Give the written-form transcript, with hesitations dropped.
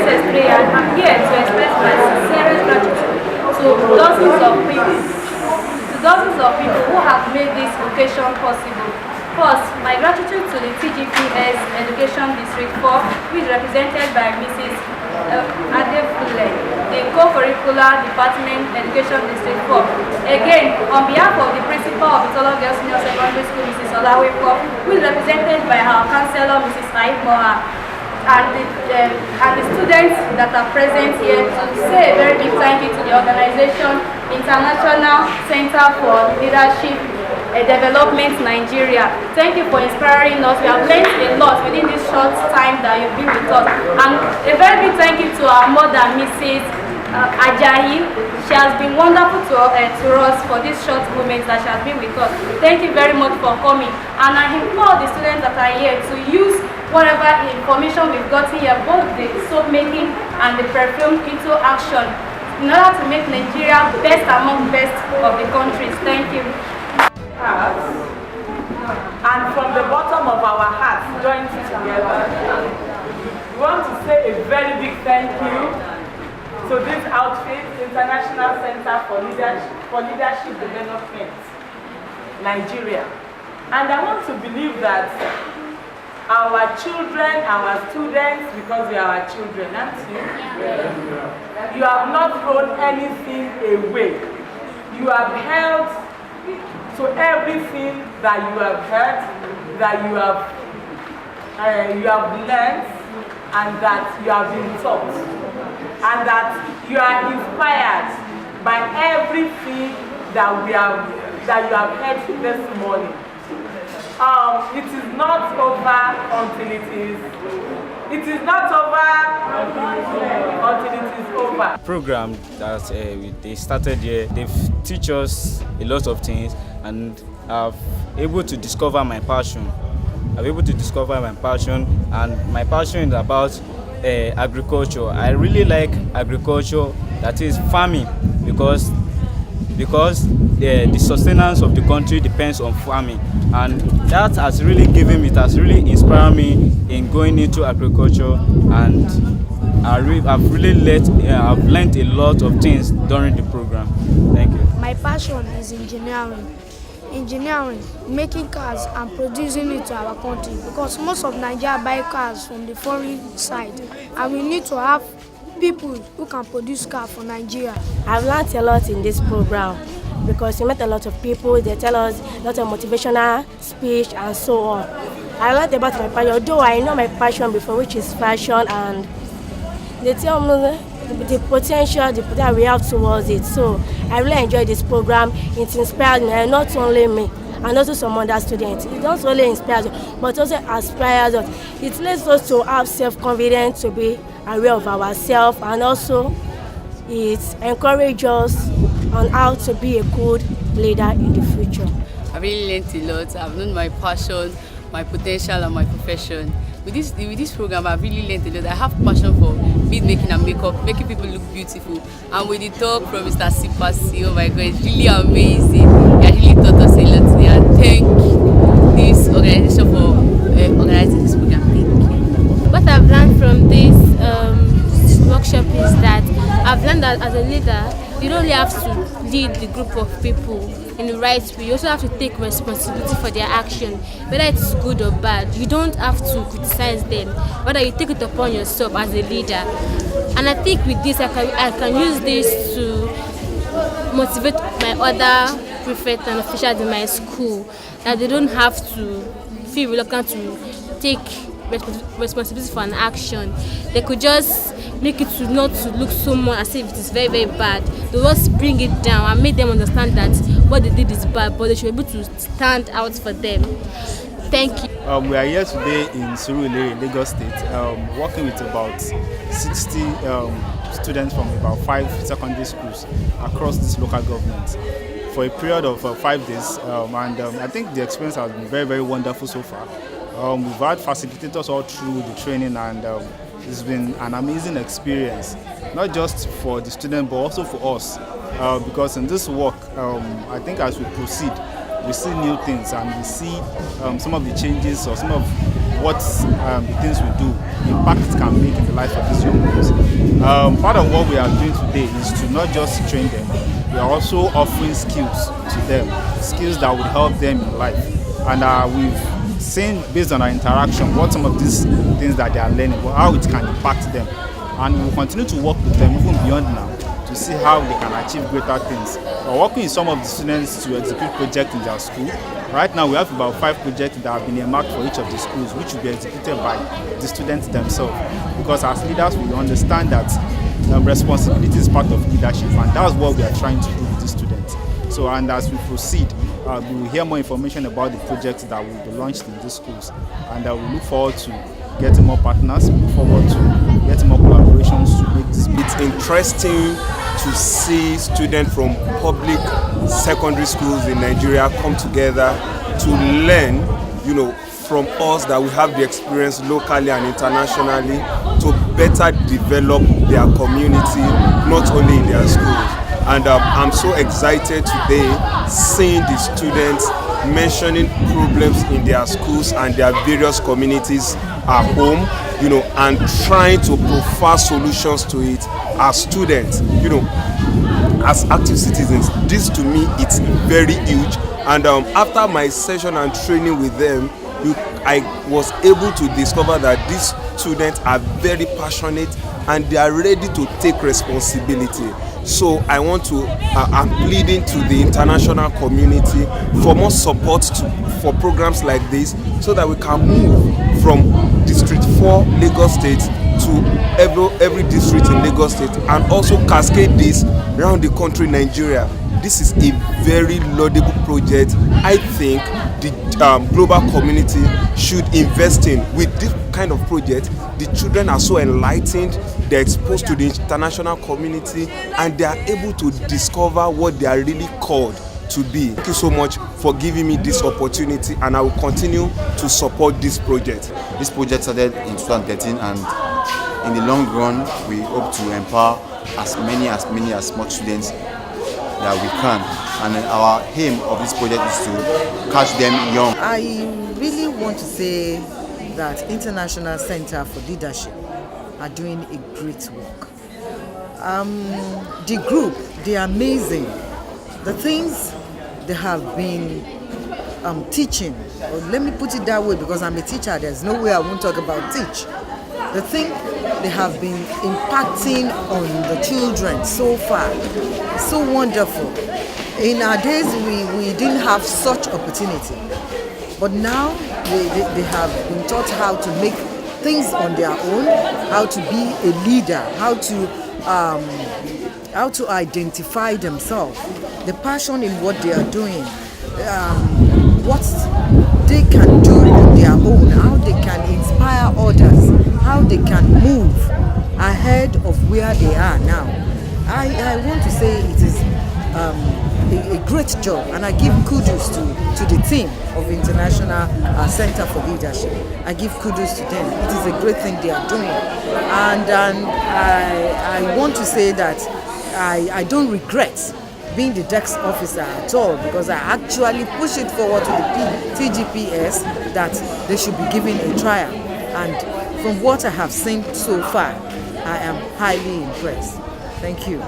necessary, and I'm here to express my sincerest gratitude to dozens of people who have made this occasion possible. First, my gratitude to the TGPS Education District 4, which is represented by Mrs. Adefule, the Co-Curricular Department Education District 4. Again, on behalf of the Principal of Itolo Girls Senior Secondary School, Mrs. Olawepo, who is represented by our Councillor, Mrs. Aib Moha, and the students that are present here, to say a very big thank you to the organization International Center for Leadership Development Nigeria. Thank you for inspiring us. We have learned a lot within this short time that you've been with us. And a very big thank you to our mother, Mrs. Ajayi. She has been wonderful to us for these short moments that she has been with us. Thank you very much for coming. And I implore the students that are here to use whatever information we've gotten here, both the soap making and the perfume, into action in order to make Nigeria best among best of the countries. Thank you. And from the bottom of our hearts, joined together, we want to say a very big thank you to this outfit, International Center for Leadership Development, Nigeria. And I want to believe that our children, our students, because we are our children, aren't you? Yeah. You have not thrown anything away. You have held to everything that you have heard, that you have learned, and that you have been taught, and that you are inspired by everything that you have heard this morning. It is not over until it is. It is not over until it is over. Program that they started here, they've teach us a lot of things, and I've able to discover my passion. And my passion is about agriculture. I really like agriculture, that is farming, because the sustenance of the country depends on farming, and that has really inspired me in going into agriculture, and I've learned a lot of things during the program. Thank you. My passion is engineering, making cars and producing it to our country, because most of Nigeria buy cars from the foreign side, and we need to have people who can produce cars for Nigeria. I've learned a lot in this program because we met a lot of people. They tell us a lot of motivational speech and so on. I learned about my passion, although I know my passion before, which is fashion, and they tell me the potential that we have towards it. So I really enjoy this program. It inspires me, and not only me, and also some other students. It not only inspires us, but also inspires us. It lets us to have self-confidence, to be aware of ourselves, and also it encourages us on how to be a good leader in the future. I really learned a lot. I've known my passion, my potential, and my profession. With this program, I've really learned a lot. I have passion for bead making and makeup, making people look beautiful. And with the talk from Mr. Sipasi, oh my God, it's really amazing. He really taught us a lot today. And thank this organization for organizing this program. Thank you. What I've learned from this workshop is that I've learned that as a leader, you don't only have to lead the group of people in the right way, you also have to take responsibility for their action, whether it's good or bad. You don't have to criticize them, whether you take it upon yourself as a leader. And I think with this, I can use this to motivate my other prefects and officials in my school, that they don't have to feel reluctant to take responsibility for an action. They could just make it to not to look so much as if it is very, very bad. They just bring it down and make them understand that what they did is bad, but they should be able to stand out for them. Thank you. We are here today in Surulere, Lagos State, working with about 60 students from about 5 secondary schools across this local government for a period of 5 days. I think the experience has been very, very wonderful so far. We've had facilitators all through the training, and it's been an amazing experience, not just for the students but also for us, because in this work, I think as we proceed, we see new things, and we see some of the changes or some of what the things we do, the impact it can make in the life of these young ones. Part of what we are doing today is to not just train them, we are also offering skills to them, skills that would help them in life. And we've seen, based on our interaction, what some of these things that they are learning, how it can impact them. And we will continue to work with them even beyond now to see how they can achieve greater things. We're working with some of the students to execute projects in their school. Right now we have about 5 projects that have been earmarked for each of the schools, which will be executed by the students themselves. Because as leaders we understand that responsibility is part of leadership, and that's what we are trying to do with the students. So, and as we proceed, we will hear more information about the projects that will be launched in these schools, and we look forward to getting more partners, we look forward to getting more collaborations to make this. It's interesting to see students from public secondary schools in Nigeria come together to learn, from us that we have the experience locally and internationally to better develop their community, not only in their schools. And I'm so excited today seeing the students mentioning problems in their schools and their various communities at home, and trying to provide solutions to it as students, as active citizens. This to me, it's very huge. And after my session and training with them, I was able to discover that these students are very passionate and they are ready to take responsibility. So I want to, I'm pleading to the international community for more support for programs like this, so that we can move from District 4 Lagos State to every district in Lagos State, and also cascade this around the country, Nigeria. This is a very laudable project. I think the global community should invest in. With this kind of project, the children are so enlightened, they're exposed to the international community, and they are able to discover what they are really called to be. Thank you so much for giving me this opportunity, and I will continue to support this project. This project started in 2013, and in the long run, we hope to empower as much students that we can. And our aim of this project is to catch them young. I really want to say that International Center for Leadership are doing a great work. The group, they are amazing. The things they have been teaching, or let me put it that way because I'm a teacher, there's no way I won't talk about teach. The thing they have been impacting on the children so far, so wonderful. In our days, we didn't have such opportunity, but now they have been taught how to make things on their own, how to be a leader, how to identify themselves, the passion in what they are doing, what they can do on their own, how they can inspire others, how they can move ahead of where they are now. I want to say it is a great job, and I give kudos to the team of International Center for Leadership. I give kudos to them. It is a great thing they are doing, and I want to say that I don't regret being the desk officer at all, because I actually push it forward to the TGPS that they should be given a trial, and from what I have seen so far, I am highly impressed. Thank you.